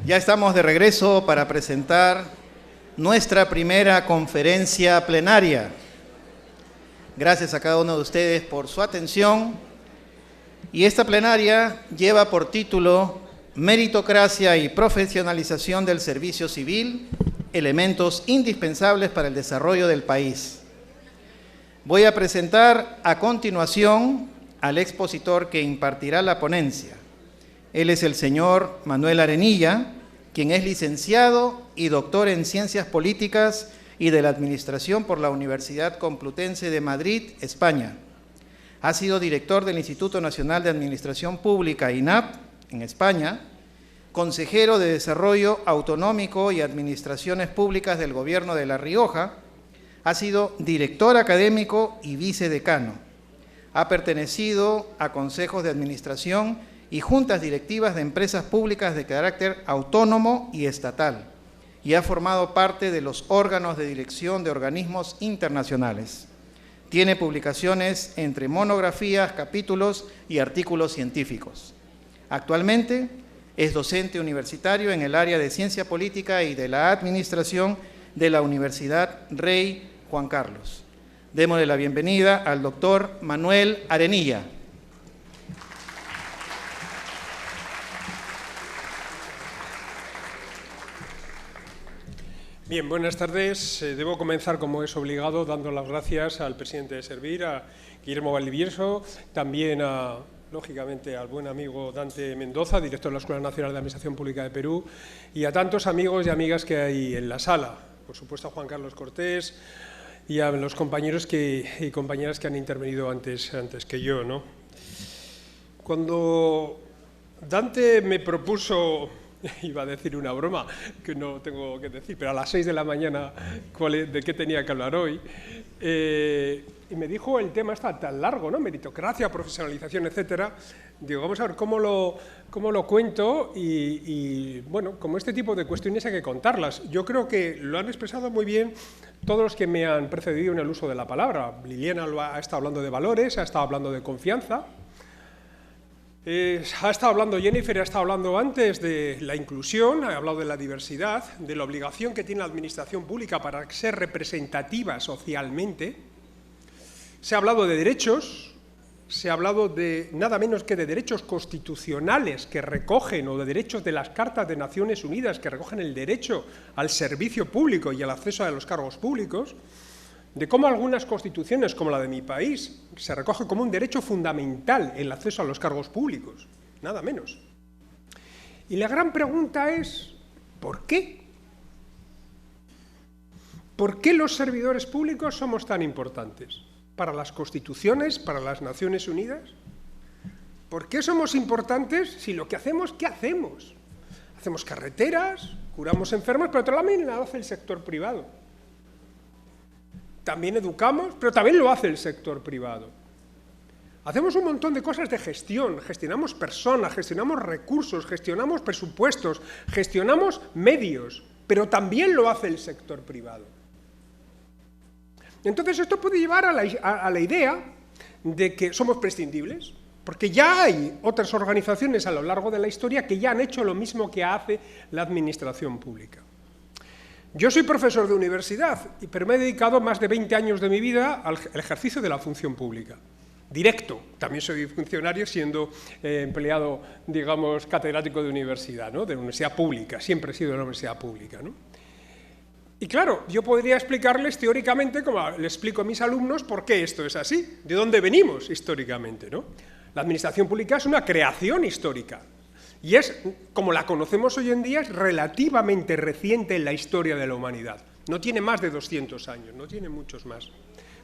Ya estamos de regreso para presentar nuestra primera conferencia plenaria. Gracias a cada uno de ustedes por su atención. Y esta plenaria lleva por título Meritocracia y profesionalización del servicio civil, elementos indispensables para el desarrollo del país. Voy a presentar a continuación al expositor que impartirá la ponencia. Él es el señor Manuel Arenilla, quien es licenciado y doctor en Ciencias Políticas y de la Administración por la Universidad Complutense de Madrid, España. Ha sido director del Instituto Nacional de Administración Pública, INAP, en España, consejero de Desarrollo Autonómico y Administraciones Públicas del Gobierno de La Rioja, ha sido director académico y vicedecano. Ha pertenecido a consejos de administración y juntas directivas de empresas públicas de carácter autónomo y estatal, y ha formado parte de los órganos de dirección de organismos internacionales. Tiene publicaciones entre monografías, capítulos y artículos científicos. Actualmente es docente universitario en el área de Ciencia Política y de la Administración de la Universidad Rey Juan Carlos. Démosle la bienvenida al doctor Manuel Arenilla. Bien, buenas tardes. Debo comenzar, como es obligado, dando las gracias al presidente de Servir, a Guillermo Valdivieso, también lógicamente al buen amigo Dante Mendoza, director de la Escuela Nacional de Administración Pública de Perú, y a tantos amigos y amigas que hay en la sala. Por supuesto a Juan Carlos Cortés y a los compañeros y compañeras que han intervenido antes que yo, ¿no? Cuando Dante me propuso, iba a decir una broma, que no tengo que decir, pero a las 6 de la mañana de qué tenía que hablar hoy, y me dijo el tema está tan largo, ¿no? Meritocracia, profesionalización, etcétera. Digo, vamos a ver cómo lo cuento y bueno, como este tipo de cuestiones hay que contarlas. Yo creo que lo han expresado muy bien todos los que me han precedido en el uso de la palabra. Liliana ha estado hablando de valores, ha estado hablando de confianza. Ha estado hablando Jennifer, ha estado hablando antes de la inclusión, ha hablado de la diversidad, de la obligación que tiene la administración pública para ser representativa socialmente. Se ha hablado de derechos, se ha hablado de nada menos que de derechos constitucionales que recogen, o de derechos de las Cartas de Naciones Unidas que recogen el derecho al servicio público y al acceso a los cargos públicos, de cómo algunas constituciones, como la de mi país, se recoge como un derecho fundamental el acceso a los cargos públicos, nada menos. Y la gran pregunta es, ¿por qué? ¿Por qué los servidores públicos somos tan importantes? ¿Para las constituciones, para las Naciones Unidas? ¿Por qué somos importantes si lo que hacemos, ¿qué hacemos? Hacemos carreteras, curamos enfermos, pero también lo hace el sector privado. También educamos, pero también lo hace el sector privado. Hacemos un montón de cosas de gestión, gestionamos personas, gestionamos recursos, gestionamos presupuestos, gestionamos medios, pero también lo hace el sector privado. Entonces esto puede llevar a la idea de que somos prescindibles, porque ya hay otras organizaciones a lo largo de la historia que ya han hecho lo mismo que hace la administración pública. Yo soy profesor de universidad, pero me he dedicado más de 20 años de mi vida al ejercicio de la función pública. Directo, también soy funcionario siendo empleado, digamos, catedrático de universidad, ¿no? De la universidad pública, siempre he sido de la universidad pública, ¿no? Y claro, yo podría explicarles teóricamente, como le explico a mis alumnos, por qué esto es así, de dónde venimos históricamente, ¿no? La administración pública es una creación histórica. Y es, como la conocemos hoy en día, es relativamente reciente en la historia de la humanidad. No tiene más de 200 años, no tiene muchos más.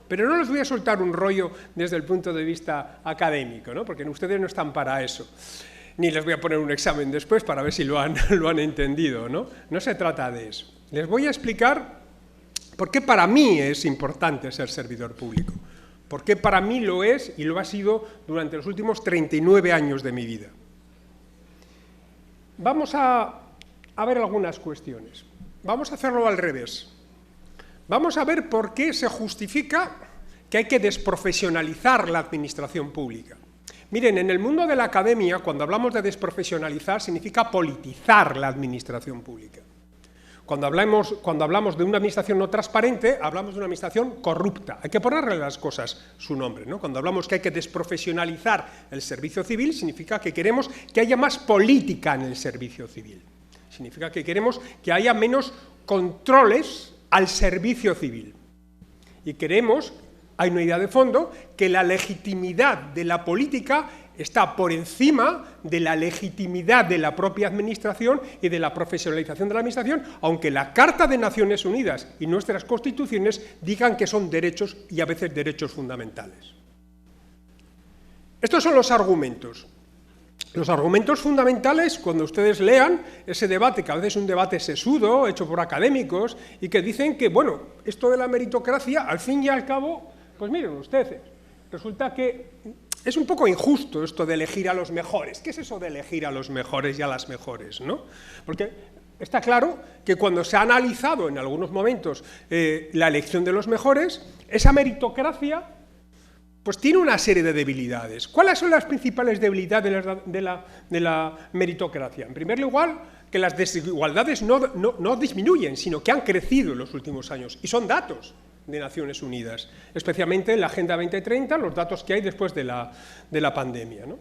Pero no les voy a soltar un rollo desde el punto de vista académico, ¿no? Porque ustedes no están para eso. Ni les voy a poner un examen después para ver si lo han entendido, ¿no? No se trata de eso. Les voy a explicar por qué para mí es importante ser servidor público. Por qué para mí lo es y lo ha sido durante los últimos 39 años de mi vida. Vamos a ver algunas cuestiones. Vamos a hacerlo al revés. Vamos a ver por qué se justifica que hay que desprofesionalizar la administración pública. Miren, en el mundo de la academia, cuando hablamos de desprofesionalizar, significa politizar la administración pública. Cuando hablamos de una administración no transparente, hablamos de una administración corrupta. Hay que ponerle las cosas su nombre, ¿no? Cuando hablamos que hay que desprofesionalizar el servicio civil, significa que queremos que haya más política en el servicio civil. Significa que queremos que haya menos controles al servicio civil. Y queremos, hay una idea de fondo, que la legitimidad de la política está por encima de la legitimidad de la propia administración y de la profesionalización de la administración, aunque la Carta de Naciones Unidas y nuestras constituciones digan que son derechos y a veces derechos fundamentales. Estos son los argumentos. Los argumentos fundamentales, cuando ustedes lean ese debate, que a veces es un debate sesudo, hecho por académicos, y que dicen que, bueno, esto de la meritocracia, al fin y al cabo, pues miren ustedes, resulta que es un poco injusto esto de elegir a los mejores. ¿Qué es eso de elegir a los mejores y a las mejores, no? Porque está claro que cuando se ha analizado en algunos momentos la elección de los mejores, esa meritocracia pues tiene una serie de debilidades. ¿Cuáles son las principales debilidades de la meritocracia? En primer lugar, que las desigualdades no disminuyen, sino que han crecido en los últimos años, y son datos de Naciones Unidas, especialmente en la Agenda 2030, los datos que hay después de la pandemia, ¿no?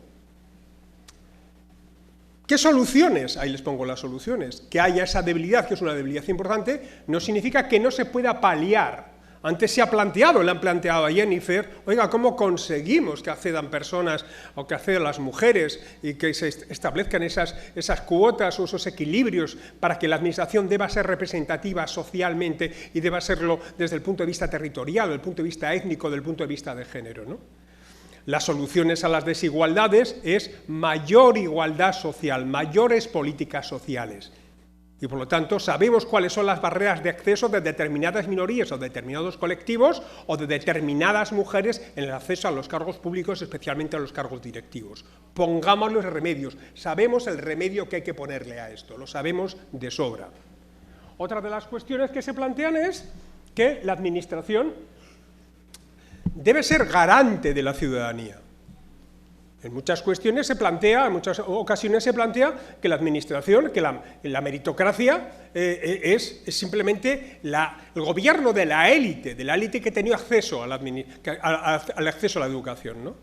¿Qué soluciones? Ahí les pongo las soluciones. Que haya esa debilidad, que es una debilidad importante, no significa que no se pueda paliar. Antes se ha planteado, le han planteado a Jennifer, oiga, ¿cómo conseguimos que accedan personas o que accedan las mujeres y que se establezcan esas cuotas o esos equilibrios para que la administración deba ser representativa socialmente y deba serlo desde el punto de vista territorial, desde el punto de vista étnico, desde el punto de vista de género, ¿no? Las soluciones a las desigualdades es mayor igualdad social, mayores políticas sociales. Y por lo tanto sabemos cuáles son las barreras de acceso de determinadas minorías o de determinados colectivos o de determinadas mujeres en el acceso a los cargos públicos, especialmente a los cargos directivos. Pongámosle remedios. Sabemos el remedio que hay que ponerle a esto, lo sabemos de sobra. Otra de las cuestiones que se plantean es que la administración debe ser garante de la ciudadanía. En muchas cuestiones se plantea, en muchas ocasiones se plantea que la administración, que la meritocracia es simplemente el gobierno de la élite que tenía acceso al acceso a la educación, ¿no?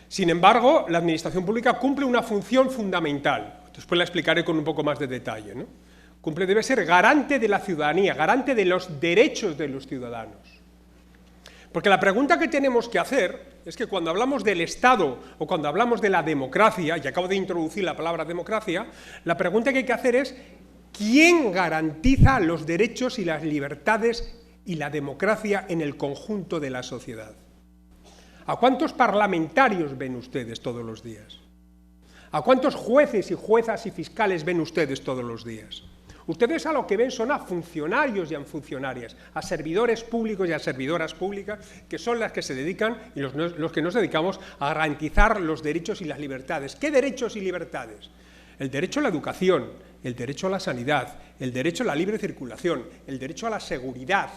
Sin embargo, la administración pública cumple una función fundamental. Después la explicaré con un poco más de detalle, ¿no? Debe ser garante de la ciudadanía, garante de los derechos de los ciudadanos. Porque la pregunta que tenemos que hacer es que cuando hablamos del Estado o cuando hablamos de la democracia, y acabo de introducir la palabra democracia, la pregunta que hay que hacer es ¿quién garantiza los derechos y las libertades y la democracia en el conjunto de la sociedad? ¿A cuántos parlamentarios ven ustedes todos los días? ¿A cuántos jueces y juezas y fiscales ven ustedes todos los días? Ustedes a lo que ven son a funcionarios y a funcionarias, a servidores públicos y a servidoras públicas, que son las que se dedican, y los que nos dedicamos, a garantizar los derechos y las libertades. ¿Qué derechos y libertades? El derecho a la educación, el derecho a la sanidad, el derecho a la libre circulación, el derecho a la seguridad,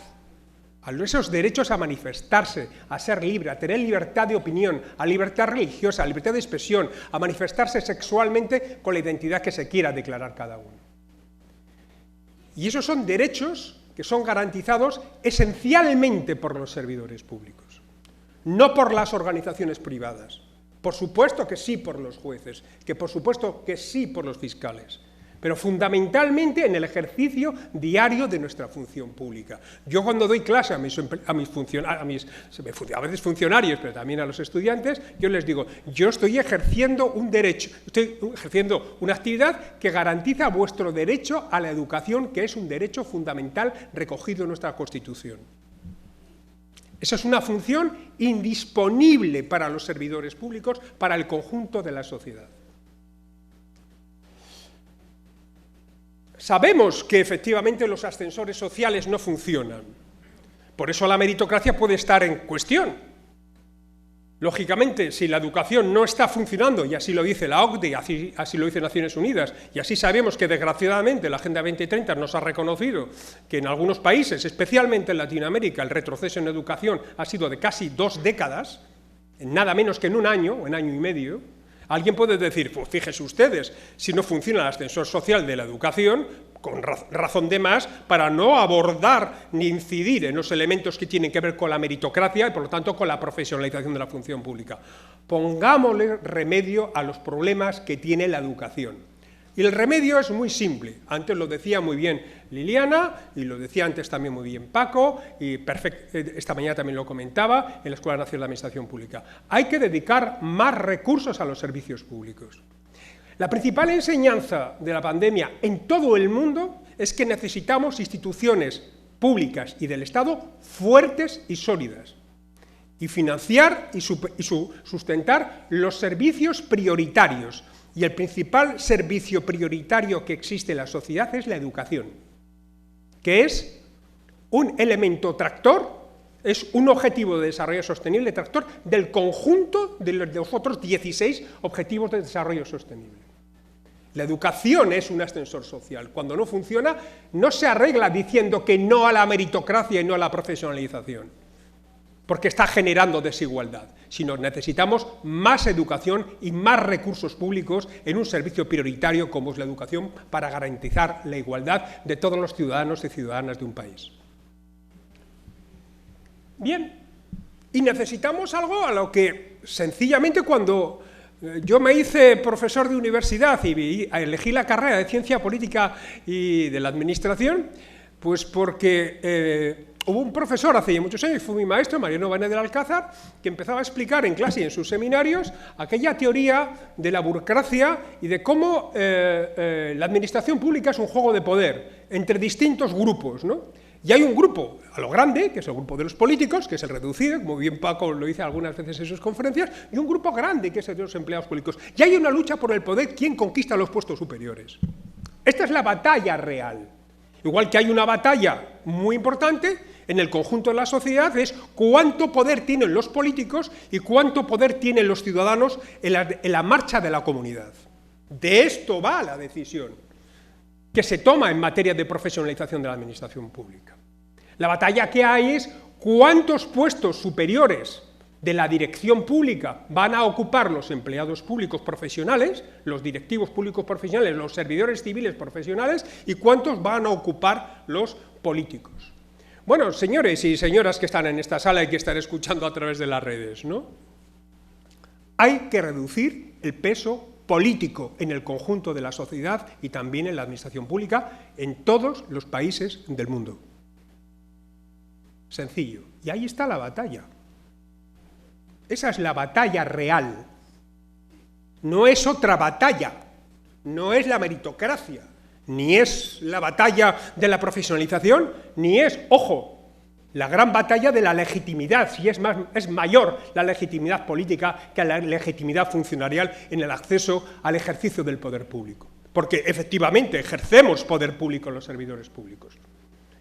a esos derechos a manifestarse, a ser libre, a tener libertad de opinión, a libertad religiosa, a libertad de expresión, a manifestarse sexualmente con la identidad que se quiera declarar cada uno. Y esos son derechos que son garantizados esencialmente por los servidores públicos, no por las organizaciones privadas. Por supuesto que sí por los jueces, que por supuesto que sí por los fiscales, pero fundamentalmente en el ejercicio diario de nuestra función pública. Yo cuando doy clase a veces funcionarios, pero también a los estudiantes, yo les digo, yo estoy ejerciendo un derecho, estoy ejerciendo una actividad que garantiza vuestro derecho a la educación, que es un derecho fundamental recogido en nuestra Constitución. Esa es una función indisponible para los servidores públicos, para el conjunto de la sociedad. Sabemos que efectivamente los ascensores sociales no funcionan. Por eso la meritocracia puede estar en cuestión. Lógicamente, si la educación no está funcionando, y así lo dice la OCDE, y así lo dice Naciones Unidas, y así sabemos que desgraciadamente la Agenda 2030 nos ha reconocido que en algunos países, especialmente en Latinoamérica, el retroceso en educación ha sido de casi 2 décadas, en nada menos que en un año o en año y medio, alguien puede decir, pues fíjense ustedes, si no funciona el ascensor social de la educación, con razón de más, para no abordar ni incidir en los elementos que tienen que ver con la meritocracia y, por lo tanto, con la profesionalización de la función pública. Pongámosle remedio a los problemas que tiene la educación. Y el remedio es muy simple. Antes lo decía muy bien Liliana, y lo decía antes también muy bien Paco, y esta mañana también lo comentaba en la Escuela Nacional de Administración Pública. Hay que dedicar más recursos a los servicios públicos. La principal enseñanza de la pandemia en todo el mundo es que necesitamos instituciones públicas y del Estado fuertes y sólidas, y financiar y sustentar los servicios prioritarios. Y el principal servicio prioritario que existe en la sociedad es la educación, que es un elemento tractor, es un objetivo de desarrollo sostenible tractor del conjunto de los otros 16 objetivos de desarrollo sostenible. La educación es un ascensor social. Cuando no funciona, no se arregla diciendo que no a la meritocracia y no a la profesionalización, porque está generando desigualdad, sino necesitamos más educación y más recursos públicos en un servicio prioritario como es la educación para garantizar la igualdad de todos los ciudadanos y ciudadanas de un país. Bien, y necesitamos algo a lo que sencillamente cuando yo me hice profesor de universidad y elegí la carrera de Ciencia Política y de la Administración, pues porque hubo un profesor hace ya muchos años, fue mi maestro, Mariano Banet del Alcázar, que empezaba a explicar en clase y en sus seminarios aquella teoría de la burocracia y de cómo la administración pública es un juego de poder entre distintos grupos, ¿no? Y hay un grupo a lo grande, que es el grupo de los políticos, que es el reducido, como bien Paco lo dice algunas veces en sus conferencias, y un grupo grande, que es el de los empleados públicos. Y hay una lucha por el poder, ¿quién conquista los puestos superiores? Esta es la batalla real. Igual que hay una batalla muy importante en el conjunto de la sociedad, es cuánto poder tienen los políticos y cuánto poder tienen los ciudadanos en la marcha de la comunidad. De esto va la decisión que se toma en materia de profesionalización de la administración pública. La batalla que hay es cuántos puestos superiores de la dirección pública van a ocupar los empleados públicos profesionales, los directivos públicos profesionales, los servidores civiles profesionales, y cuántos van a ocupar los políticos. Bueno, señores y señoras que están en esta sala y que están escuchando a través de las redes, ¿no? Hay que reducir el peso político en el conjunto de la sociedad y también en la administración pública en todos los países del mundo. Sencillo. Y ahí está la batalla. Esa es la batalla real. No es otra batalla. No es la meritocracia. Ni es la batalla de la profesionalización, ni es, ojo, la gran batalla de la legitimidad, si es mayor la legitimidad política que la legitimidad funcionarial en el acceso al ejercicio del poder público. Porque efectivamente ejercemos poder público en los servidores públicos.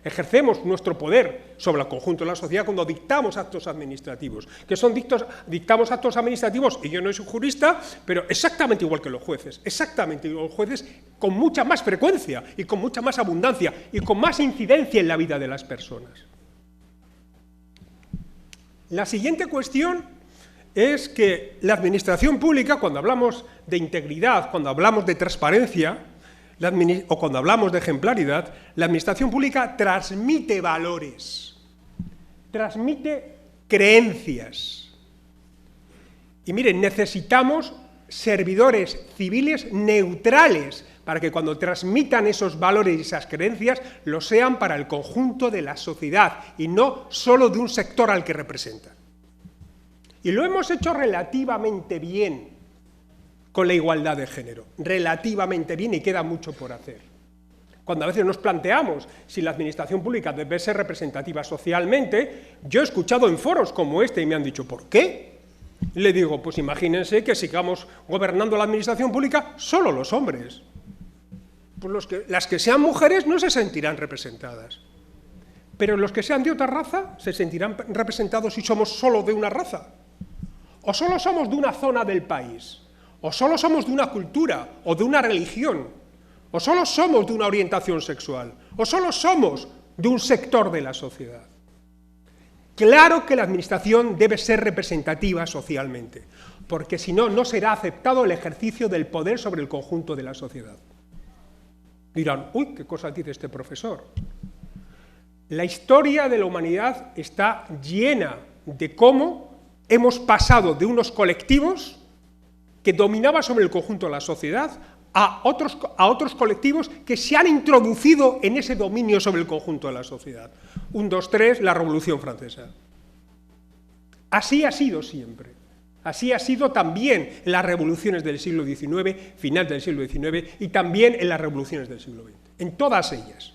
Ejercemos nuestro poder sobre el conjunto de la sociedad cuando dictamos actos administrativos, que son dictamos actos administrativos, y yo no soy jurista, pero exactamente igual que los jueces, exactamente igual que los jueces, con mucha más frecuencia y con mucha más abundancia y con más incidencia en la vida de las personas. La siguiente cuestión es que la administración pública, cuando hablamos de integridad, cuando hablamos de transparencia, o cuando hablamos de ejemplaridad, la administración pública transmite valores, transmite creencias. Y miren, necesitamos servidores civiles neutrales para que cuando transmitan esos valores y esas creencias lo sean para el conjunto de la sociedad y no solo de un sector al que representan. Y lo hemos hecho relativamente bien con la igualdad de género, relativamente bien, y queda mucho por hacer. Cuando a veces nos planteamos si la administración pública debe ser representativa socialmente, yo he escuchado en foros como este y me han dicho, ¿por qué? Le digo, pues imagínense que sigamos gobernando la administración pública solo los hombres. Pues las que sean mujeres no se sentirán representadas. Pero los que sean de otra raza se sentirán representados si somos solo de una raza. O solo somos de una zona del país. O solo somos de una cultura o de una religión. O solo somos de una orientación sexual. O solo somos de un sector de la sociedad. Claro que la administración debe ser representativa socialmente, porque si no, no será aceptado el ejercicio del poder sobre el conjunto de la sociedad. Dirán, uy, ¿qué cosa dice este profesor? La historia de la humanidad está llena de cómo hemos pasado de unos colectivos que dominaban sobre el conjunto de la sociedad a otros colectivos que se han introducido en ese dominio sobre el conjunto de la sociedad. 1, 2, 3, la Revolución Francesa. Así ha sido siempre. Así ha sido también en las revoluciones del siglo XIX, final del siglo XIX, y también en las revoluciones del siglo XX. En todas ellas.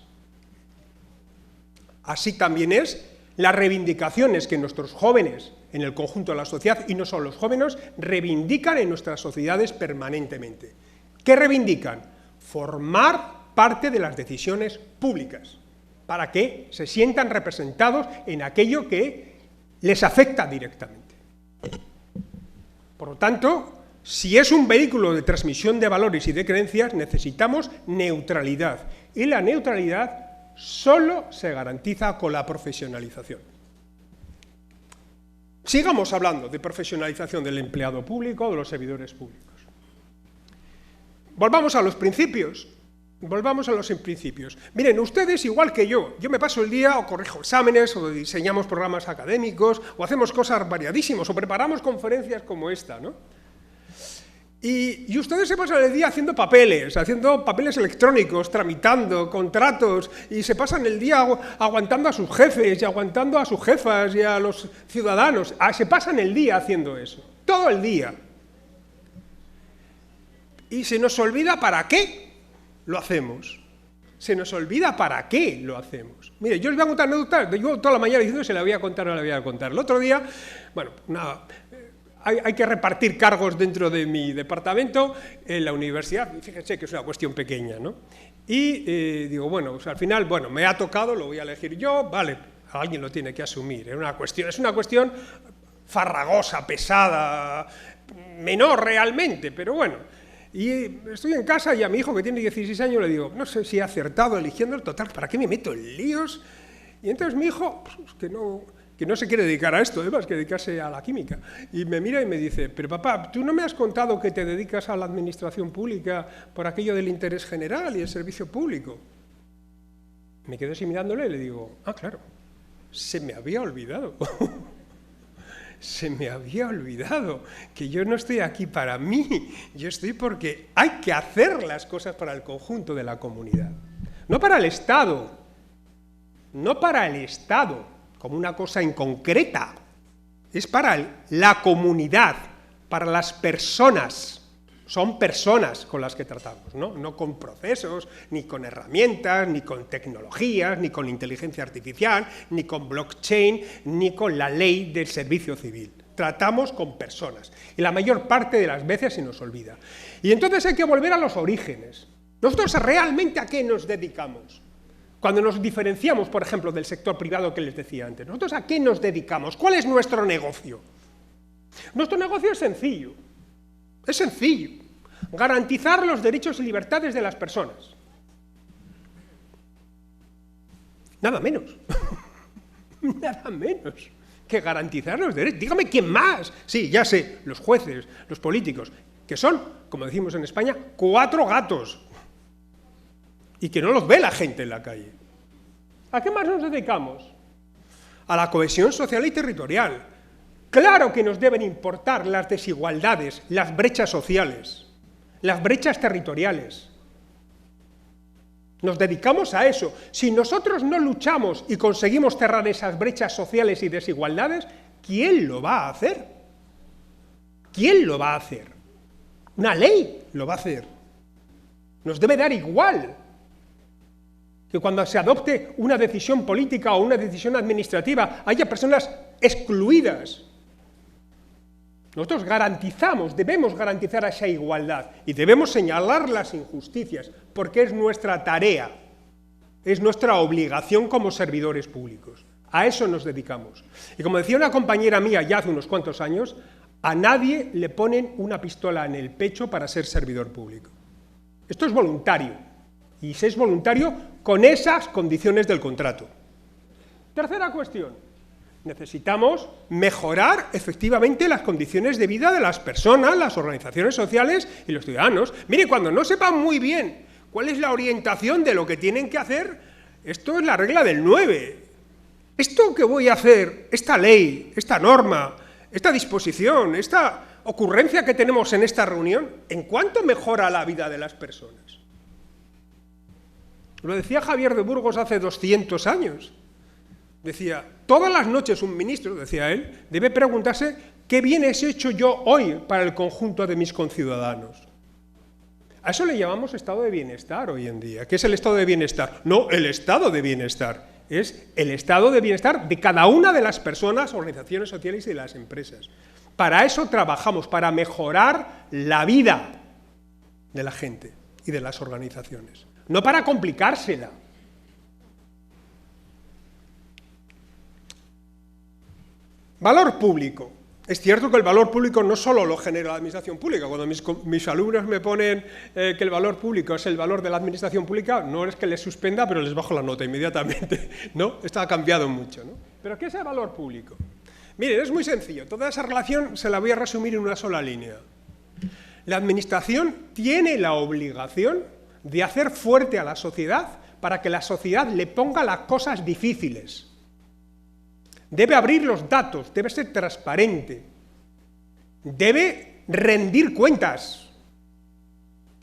Así también es las reivindicaciones que nuestros jóvenes en el conjunto de la sociedad, y no solo los jóvenes, reivindican en nuestras sociedades permanentemente. ¿Qué reivindican? Formar parte de las decisiones públicas, para que se sientan representados en aquello que les afecta directamente. Por lo tanto, si es un vehículo de transmisión de valores y de creencias, necesitamos neutralidad. Y la neutralidad solo se garantiza con la profesionalización. Sigamos hablando de profesionalización del empleado público, de los servidores públicos. Volvamos a los principios. Volvamos a los principios. Miren, ustedes, igual que yo me paso el día o corrijo exámenes, o diseñamos programas académicos, o hacemos cosas variadísimas, o preparamos conferencias como esta, ¿no? Y ustedes se pasan el día haciendo papeles electrónicos, tramitando contratos, y se pasan el día aguantando a sus jefes, y aguantando a sus jefas, y a los ciudadanos. Se pasan el día haciendo eso, todo el día. Y se nos olvida para qué lo hacemos. Se nos olvida para qué lo hacemos. Mire, yo les voy a contar anécdotas. Yo toda la mañana diciendo se la voy a contar o no la voy a contar. El otro día, bueno, hay que repartir cargos dentro de mi departamento en la universidad. Y fíjense que es una cuestión pequeña, ¿no? Y digo, bueno, pues al final, bueno, me ha tocado, lo voy a elegir yo, vale, alguien lo tiene que asumir. Es una cuestión farragosa, pesada, menor realmente, pero bueno. Y estoy en casa y a mi hijo, que tiene 16 años, le digo, no sé si he acertado eligiendo el total, ¿para qué me meto en líos? Y entonces mi hijo, pues, que no se quiere dedicar a esto, más que dedicarse a la química, y me mira y me dice, pero papá, ¿tú no me has contado que te dedicas a la administración pública por aquello del interés general y el servicio público? Me quedo así mirándole y le digo, claro, se me había olvidado. Se me había olvidado que yo no estoy aquí para mí, yo estoy porque hay que hacer las cosas para el conjunto de la comunidad. No para el Estado, como una cosa inconcreta, es para la comunidad, para las personas. Son personas con las que tratamos, no con procesos, ni con herramientas, ni con tecnologías, ni con inteligencia artificial, ni con blockchain, ni con la ley del servicio civil. Tratamos con personas y la mayor parte de las veces se nos olvida. Y entonces hay que volver a los orígenes. ¿Nosotros realmente a qué nos dedicamos? Cuando nos diferenciamos, por ejemplo, del sector privado que les decía antes, ¿nosotros a qué nos dedicamos? ¿Cuál es nuestro negocio? Nuestro negocio es sencillo. Es sencillo, garantizar los derechos y libertades de las personas. Nada menos, nada menos que garantizar los derechos. Dígame quién más. Sí, ya sé, los jueces, los políticos, que son, como decimos en España, 4 gatos, y que no los ve la gente en la calle. ¿A qué más nos dedicamos? A la cohesión social y territorial. Claro que nos deben importar las desigualdades, las brechas sociales, las brechas territoriales. Nos dedicamos a eso. Si nosotros no luchamos y conseguimos cerrar esas brechas sociales y desigualdades, ¿quién lo va a hacer? ¿Quién lo va a hacer? Una ley lo va a hacer. Nos debe dar igual que cuando se adopte una decisión política o una decisión administrativa haya personas excluidas. Nosotros debemos garantizar esa igualdad y debemos señalar las injusticias, porque es nuestra tarea, es nuestra obligación como servidores públicos. A eso nos dedicamos. Y como decía una compañera mía ya hace unos cuantos años, a nadie le ponen una pistola en el pecho para ser servidor público. Esto es voluntario, y se es voluntario con esas condiciones del contrato. Tercera cuestión. Necesitamos mejorar efectivamente las condiciones de vida de las personas, las organizaciones sociales y los ciudadanos. Mire, cuando no sepan muy bien cuál es la orientación de lo que tienen que hacer, esto es la regla del 9. Esto que voy a hacer, esta ley, esta norma, esta disposición, esta ocurrencia que tenemos en esta reunión, ¿en cuánto mejora la vida de las personas? Lo decía Javier de Burgos hace 200 años. Decía, todas las noches un ministro, decía él, debe preguntarse qué bienes he hecho yo hoy para el conjunto de mis conciudadanos. A eso le llamamos estado de bienestar hoy en día. ¿Qué es el estado de bienestar? No, el estado de bienestar. Es el estado de bienestar de cada una de las personas, organizaciones sociales y de las empresas. Para eso trabajamos, para mejorar la vida de la gente y de las organizaciones. No para complicársela. Valor público. Es cierto que el valor público no solo lo genera la administración pública. Cuando mis alumnos me ponen que el valor público es el valor de la administración pública, no es que les suspenda, pero les bajo la nota inmediatamente, ¿no? Esto ha cambiado mucho, ¿no? ¿Pero qué es el valor público? Miren, es muy sencillo. Toda esa relación se la voy a resumir en una sola línea. La administración tiene la obligación de hacer fuerte a la sociedad para que la sociedad le ponga las cosas difíciles. Debe abrir los datos, debe ser transparente, debe rendir cuentas.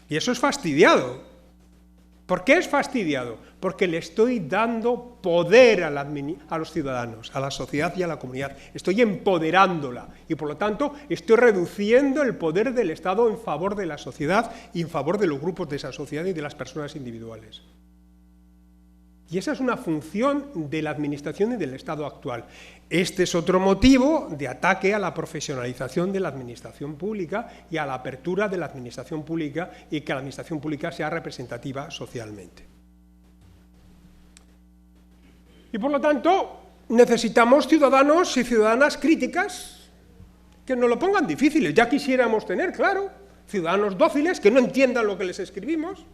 Y eso es fastidiado. ¿Por qué es fastidiado? Porque le estoy dando poder a los ciudadanos, a la sociedad y a la comunidad. Estoy empoderándola y, por lo tanto, estoy reduciendo el poder del Estado en favor de la sociedad y en favor de los grupos de esa sociedad y de las personas individuales. Y esa es una función de la administración y del Estado actual. Este es otro motivo de ataque a la profesionalización de la administración pública y a la apertura de la administración pública y que la administración pública sea representativa socialmente. Y por lo tanto, necesitamos ciudadanos y ciudadanas críticas que nos lo pongan difíciles. Ya quisiéramos tener, claro, ciudadanos dóciles que no entiendan lo que les escribimos,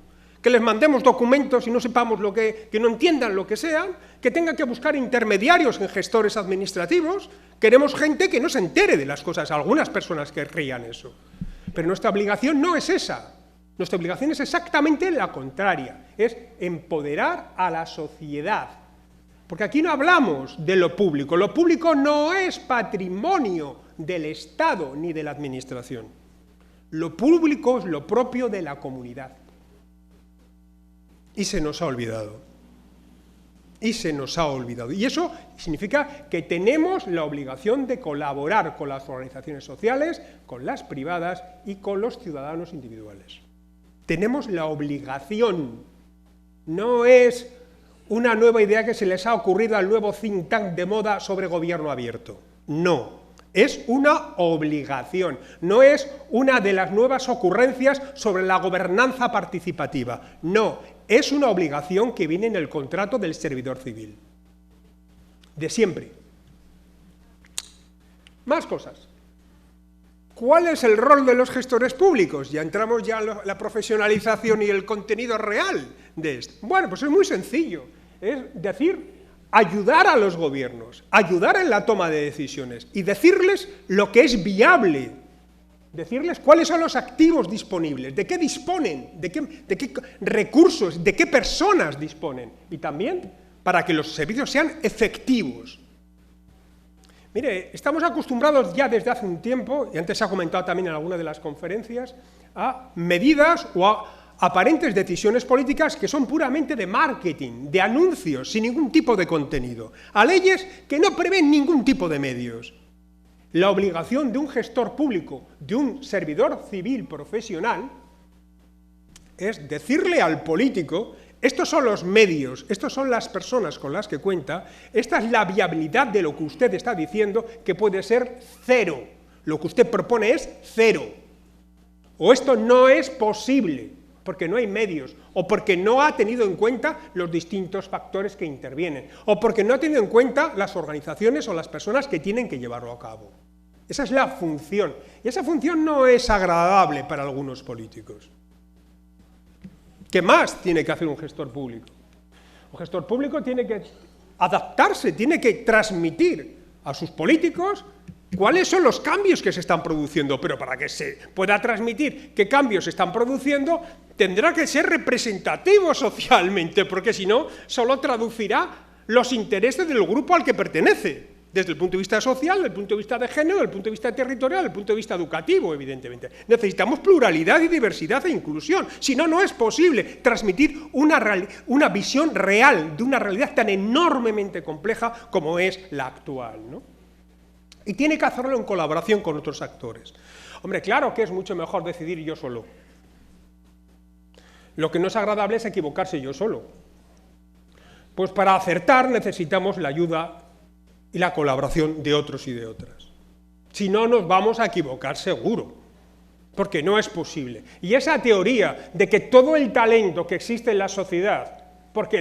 que les mandemos documentos y no sepamos que no entiendan lo que sean, que tengan que buscar intermediarios en gestores administrativos. Queremos gente que no se entere de las cosas. Algunas personas querrían eso. Pero nuestra obligación no es esa. Nuestra obligación es exactamente la contraria. Es empoderar a la sociedad. Porque aquí no hablamos de lo público. Lo público no es patrimonio del Estado ni de la administración. Lo público es lo propio de la comunidad. Y se nos ha olvidado. Y se nos ha olvidado. Y eso significa que tenemos la obligación de colaborar con las organizaciones sociales, con las privadas y con los ciudadanos individuales. Tenemos la obligación. No es una nueva idea que se les ha ocurrido al nuevo think tank de moda sobre gobierno abierto. No. Es una obligación, no es una de las nuevas ocurrencias sobre la gobernanza participativa. No, es una obligación que viene en el contrato del servidor civil. De siempre. Más cosas. ¿Cuál es el rol de los gestores públicos? Ya entramos ya en la profesionalización y el contenido real de esto. Bueno, pues es muy sencillo. Es decir, ayudar a los gobiernos, ayudar en la toma de decisiones y decirles lo que es viable, decirles cuáles son los activos disponibles, de qué disponen, de qué recursos, de qué personas disponen, y también para que los servicios sean efectivos. Mire, estamos acostumbrados ya desde hace un tiempo, y antes se ha comentado también en alguna de las conferencias, a medidas o a aparentes decisiones políticas que son puramente de marketing, de anuncios, sin ningún tipo de contenido, a leyes que no prevén ningún tipo de medios. La obligación de un gestor público, de un servidor civil profesional, es decirle al político: estos son los medios, estos son las personas con las que cuenta, esta es la viabilidad de lo que usted está diciendo, que puede ser cero. Lo que usted propone es cero. O esto no es posible, porque no hay medios, o porque no ha tenido en cuenta los distintos factores que intervienen, o porque no ha tenido en cuenta las organizaciones o las personas que tienen que llevarlo a cabo. Esa es la función, y esa función no es agradable para algunos políticos. ¿Qué más tiene que hacer un gestor público? Un gestor público tiene que adaptarse, tiene que transmitir a sus políticos cuáles son los cambios que se están produciendo, pero para que se pueda transmitir qué cambios se están produciendo, tendrá que ser representativo socialmente, porque si no, solo traducirá los intereses del grupo al que pertenece, desde el punto de vista social, desde el punto de vista de género, desde el punto de vista territorial, desde el punto de vista educativo, evidentemente. Necesitamos pluralidad y diversidad e inclusión, si no, no es posible transmitir una visión real de una realidad tan enormemente compleja como es la actual, ¿no? Y tiene que hacerlo en colaboración con otros actores. Hombre, claro que es mucho mejor decidir yo solo. Lo que no es agradable es equivocarse yo solo. Pues para acertar necesitamos la ayuda y la colaboración de otros y de otras. Si no, nos vamos a equivocar seguro, porque no es posible. Y esa teoría de que todo el talento que existe en la sociedad, porque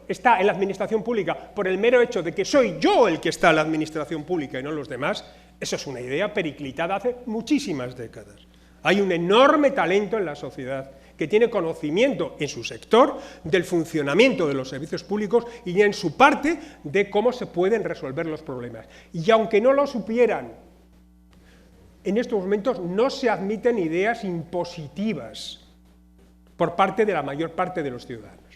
está en la administración pública, por el mero hecho de que soy yo el que está en la administración pública y no los demás, eso es una idea periclitada hace muchísimas décadas. Hay un enorme talento en la sociedad que tiene conocimiento en su sector del funcionamiento de los servicios públicos y en su parte de cómo se pueden resolver los problemas. Y aunque no lo supieran, en estos momentos no se admiten ideas impositivas por parte de la mayor parte de los ciudadanos.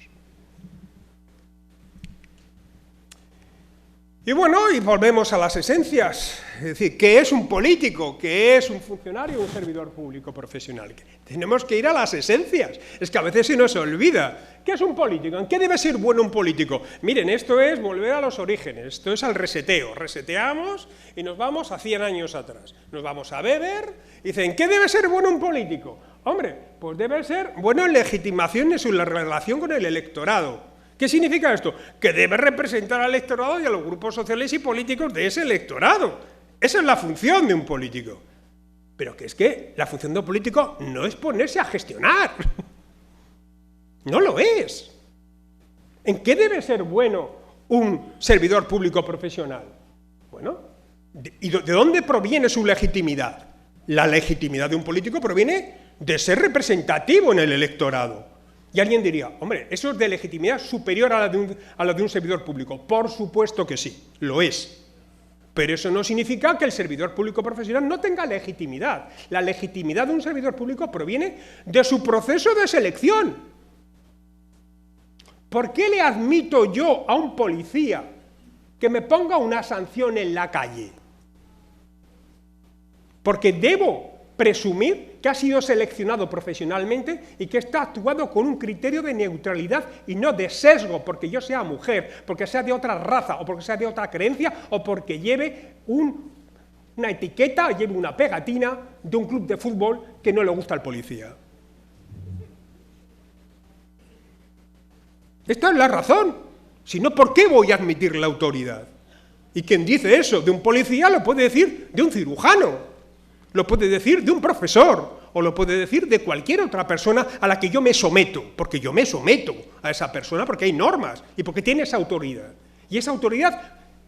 Y bueno, y volvemos a las esencias, es decir, ¿qué es un político? ¿Qué es un funcionario o un servidor público profesional? Tenemos que ir a las esencias, es que a veces se nos olvida. ¿Qué es un político? ¿En qué debe ser bueno un político? Miren, esto es volver a los orígenes, esto es al reseteo, reseteamos y nos vamos a 100 años atrás. Nos vamos a Weber y dicen, ¿qué debe ser bueno un político? Hombre, pues debe ser bueno en legitimación en su relación con el electorado. ¿Qué significa esto? Que debe representar al electorado y a los grupos sociales y políticos de ese electorado. Esa es la función de un político. Pero que es que la función de un político no es ponerse a gestionar. No lo es. ¿En qué debe ser bueno un servidor público profesional? Bueno, ¿y de dónde proviene su legitimidad? La legitimidad de un político proviene de ser representativo en el electorado. Y alguien diría, hombre, ¿eso es de legitimidad superior a la de un servidor público? Por supuesto que sí, lo es. Pero eso no significa que el servidor público profesional no tenga legitimidad. La legitimidad de un servidor público proviene de su proceso de selección. ¿Por qué le admito yo a un policía que me ponga una sanción en la calle? Porque debo presumir que ha sido seleccionado profesionalmente y que está actuando con un criterio de neutralidad y no de sesgo, porque yo sea mujer, porque sea de otra raza, o porque sea de otra creencia, o porque lleve una etiqueta, lleve una pegatina de un club de fútbol que no le gusta al policía. Esta es la razón. Si no, ¿por qué voy a admitir la autoridad? Y quien dice eso de un policía lo puede decir de un cirujano, lo puede decir de un profesor, o lo puede decir de cualquier otra persona a la que yo me someto, porque yo me someto a esa persona porque hay normas y porque tiene esa autoridad. Y esa autoridad,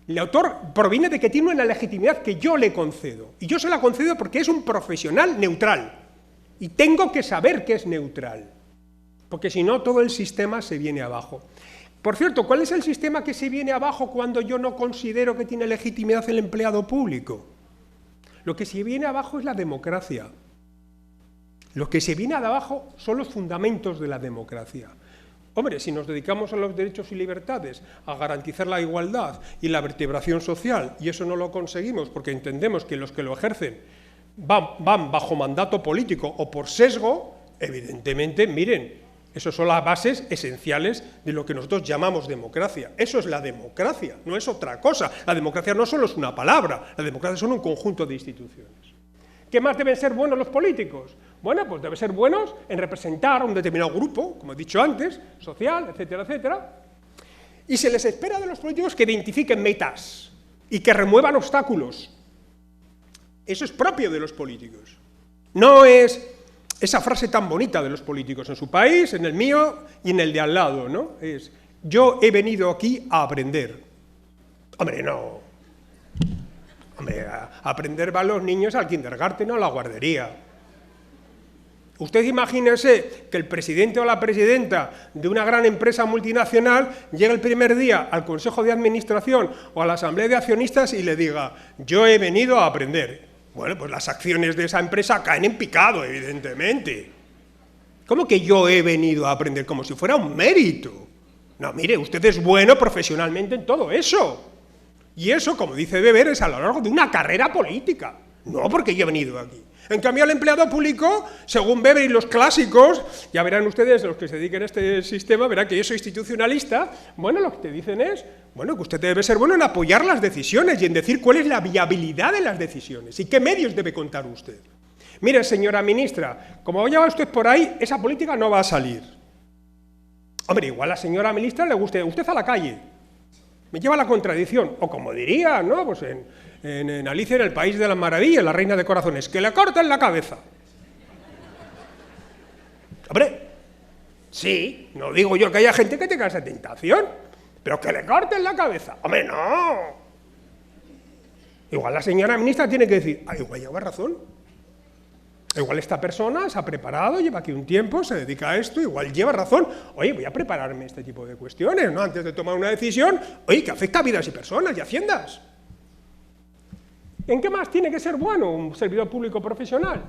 el autor proviene de que tiene una legitimidad que yo le concedo. Y yo se la concedo porque es un profesional neutral. Y tengo que saber que es neutral, porque si no todo el sistema se viene abajo. Por cierto, ¿cuál es el sistema que se viene abajo cuando yo no considero que tiene legitimidad el empleado público? Lo que se viene abajo es la democracia. Lo que se viene abajo son los fundamentos de la democracia. Hombre, si nos dedicamos a los derechos y libertades, a garantizar la igualdad y la vertebración social, y eso no lo conseguimos porque entendemos que los que lo ejercen van bajo mandato político o por sesgo, evidentemente, miren, esas son las bases esenciales de lo que nosotros llamamos democracia. Eso es la democracia, no es otra cosa. La democracia no solo es una palabra, la democracia son un conjunto de instituciones. ¿Qué más deben ser buenos los políticos? Bueno, pues deben ser buenos en representar a un determinado grupo, como he dicho antes, social, etcétera, etcétera. Y se les espera de los políticos que identifiquen metas y que remuevan obstáculos. Eso es propio de los políticos. No es esa frase tan bonita de los políticos en su país, en el mío y en el de al lado, ¿no? Es, yo he venido aquí a aprender. Hombre, no. Hombre, a aprender van los niños al kindergarten o a la guardería. Usted imagínese que el presidente o la presidenta de una gran empresa multinacional llegue el primer día al Consejo de Administración o a la Asamblea de Accionistas y le diga: yo he venido a aprender. Bueno, pues las acciones de esa empresa caen en picado, evidentemente. ¿Cómo que yo he venido a aprender? Como si fuera un mérito. No, mire, usted es bueno profesionalmente en todo eso. Y eso, como dice Weber, es a lo largo de una carrera política. No porque yo he venido aquí. En cambio, el empleado público, según Weber y los clásicos, ya verán ustedes, los que se dediquen a este sistema, verán que yo soy institucionalista. Bueno, lo que te dicen es, bueno, que usted debe ser bueno en apoyar las decisiones y en decir cuál es la viabilidad de las decisiones y qué medios debe contar usted. Mire, señora ministra, como vaya usted por ahí, esa política no va a salir. Hombre, igual a la señora ministra le guste, usted a la calle, me lleva a la contradicción, o como diría, ¿no?, pues en Alicia en el País de las Maravillas, la reina de corazones, que le corten la cabeza. Hombre, sí, no digo yo que haya gente que tenga esa tentación, pero que le corten la cabeza. Hombre, no. Igual la señora ministra tiene que decir, igual lleva razón. Igual esta persona se ha preparado, lleva aquí un tiempo, se dedica a esto, igual lleva razón. Oye, voy a prepararme este tipo de cuestiones, ¿no?, antes de tomar una decisión, oye, que afecta a vidas y personas y haciendas. ¿En qué más tiene que ser bueno un servidor público profesional?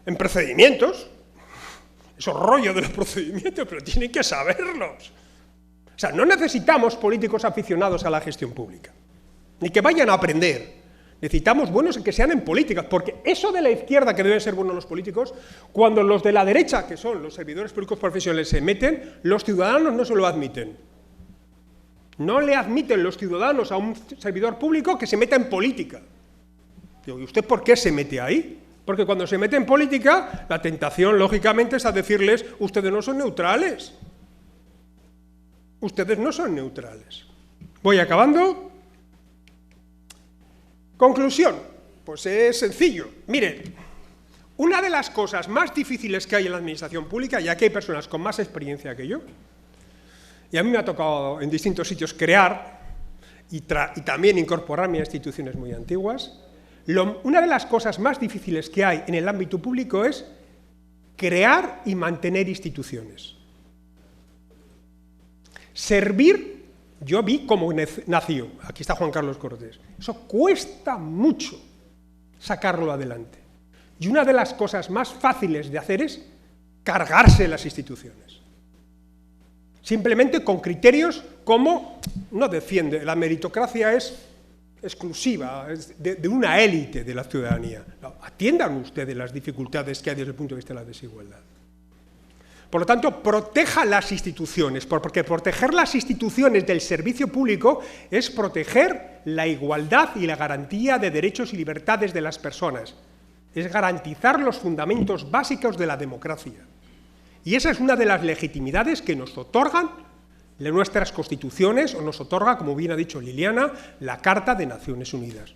En procedimientos. Esos rollos de los procedimientos, pero tienen que saberlos. O sea, no necesitamos políticos aficionados a la gestión pública, ni que vayan a aprender. Necesitamos buenos que sean en políticas, porque eso de la izquierda, que deben ser buenos los políticos, cuando los de la derecha, que son los servidores públicos profesionales, se meten, los ciudadanos no se lo admiten. No le admiten los ciudadanos a un servidor público que se meta en política. Digo, ¿y usted por qué se mete ahí? Porque cuando se mete en política, la tentación, lógicamente, es a decirles, ustedes no son neutrales. Ustedes no son neutrales. Voy acabando. Conclusión, pues es sencillo. Miren, una de las cosas más difíciles que hay en la administración pública, y aquí hay personas con más experiencia que yo, y a mí me ha tocado en distintos sitios crear y también incorporarme a instituciones muy antiguas, una de las cosas más difíciles que hay en el ámbito público es crear y mantener instituciones. Servir, yo vi cómo nació, aquí está Juan Carlos Cortés, eso cuesta mucho sacarlo adelante. Y una de las cosas más fáciles de hacer es cargarse las instituciones. Simplemente con criterios como, no defiende, la meritocracia es exclusiva, es de una élite de la ciudadanía. No, atiendan ustedes las dificultades que hay desde el punto de vista de la desigualdad. Por lo tanto, proteja las instituciones, porque proteger las instituciones del servicio público es proteger la igualdad y la garantía de derechos y libertades de las personas. Es garantizar los fundamentos básicos de la democracia. Y esa es una de las legitimidades que nos otorgan nuestras constituciones, o nos otorga, como bien ha dicho Liliana, la Carta de Naciones Unidas.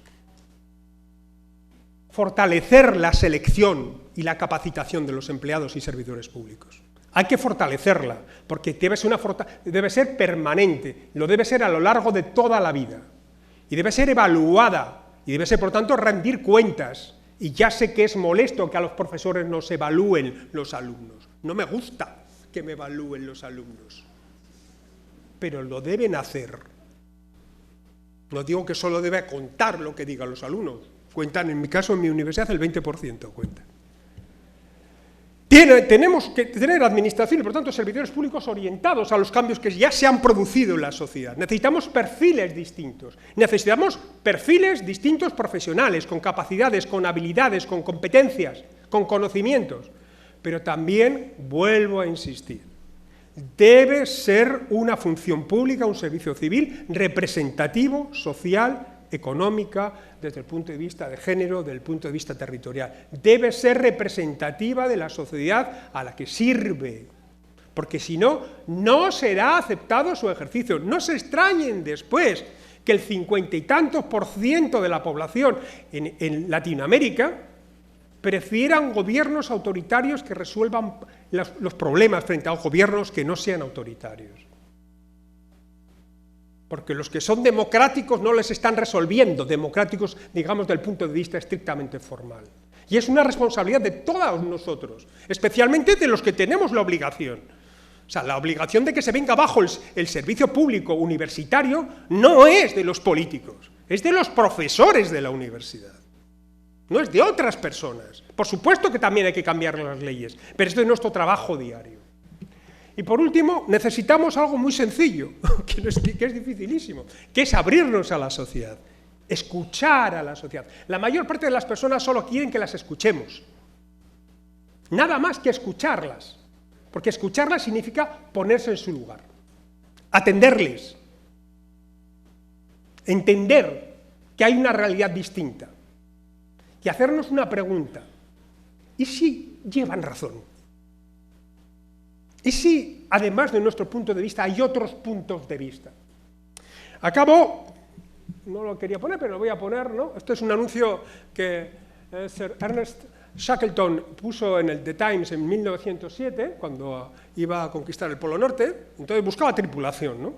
Fortalecer la selección y la capacitación de los empleados y servidores públicos. Hay que fortalecerla, porque debe ser permanente, lo debe ser a lo largo de toda la vida, y debe ser evaluada, y debe ser, por tanto, rendir cuentas. Y ya sé que es molesto que a los profesores nos evalúen los alumnos. No me gusta que me evalúen los alumnos, pero lo deben hacer. No digo que solo debe contar lo que digan los alumnos. Cuentan, en mi caso, en mi universidad, el 20% cuentan. Tenemos que tener administración y, por tanto, servidores públicos orientados a los cambios que ya se han producido en la sociedad. Necesitamos perfiles distintos. Necesitamos perfiles distintos profesionales, con capacidades, con habilidades, con competencias, con conocimientos. Pero también, vuelvo a insistir, debe ser una función pública, un servicio civil representativo, social, económica, desde el punto de vista de género, desde el punto de vista territorial. Debe ser representativa de la sociedad a la que sirve, porque si no, no será aceptado su ejercicio. No se extrañen después que el 50 y tantos % de la población en Latinoamérica prefieran gobiernos autoritarios que resuelvan los problemas frente a gobiernos que no sean autoritarios. Porque los que son democráticos no les están resolviendo, democráticos, digamos, del punto de vista estrictamente formal. Y es una responsabilidad de todos nosotros, especialmente de los que tenemos la obligación. O sea, la obligación de que se venga abajo el servicio público universitario no es de los políticos, es de los profesores de la universidad. No es de otras personas. Por supuesto que también hay que cambiar las leyes, pero es de nuestro trabajo diario. Y por último, necesitamos algo muy sencillo, que es dificilísimo, que es abrirnos a la sociedad, escuchar a la sociedad. La mayor parte de las personas solo quieren que las escuchemos. Nada más que escucharlas. Porque escucharlas significa ponerse en su lugar, atenderles, entender que hay una realidad distinta y hacernos una pregunta: ¿y si llevan razón? ¿Y si, además de nuestro punto de vista, hay otros puntos de vista? Acabo, no lo quería poner, pero lo voy a poner, ¿no? Este es un anuncio que Sir Ernest Shackleton puso en el The Times en 1907, cuando iba a conquistar el Polo Norte. Entonces buscaba tripulación, ¿no?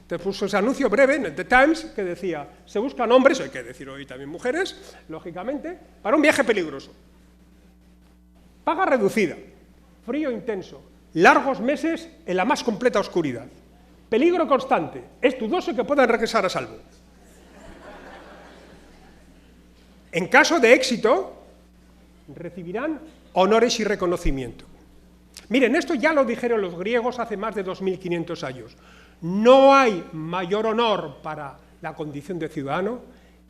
Entonces puso ese anuncio breve en el The Times que decía: se buscan hombres, hay que decir hoy también mujeres, lógicamente, para un viaje peligroso. Paga reducida, frío intenso, largos meses en la más completa oscuridad, peligro constante, es dudoso que puedan regresar a salvo. En caso de éxito, recibirán honores y reconocimiento. Miren, esto ya lo dijeron los griegos hace más de 2500 años. No hay mayor honor para la condición de ciudadano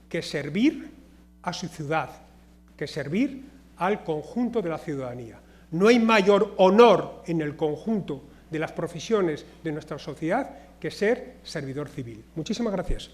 que servir a su ciudad, que servir al conjunto de la ciudadanía. No hay mayor honor en el conjunto de las profesiones de nuestra sociedad que ser servidor civil. Muchísimas gracias.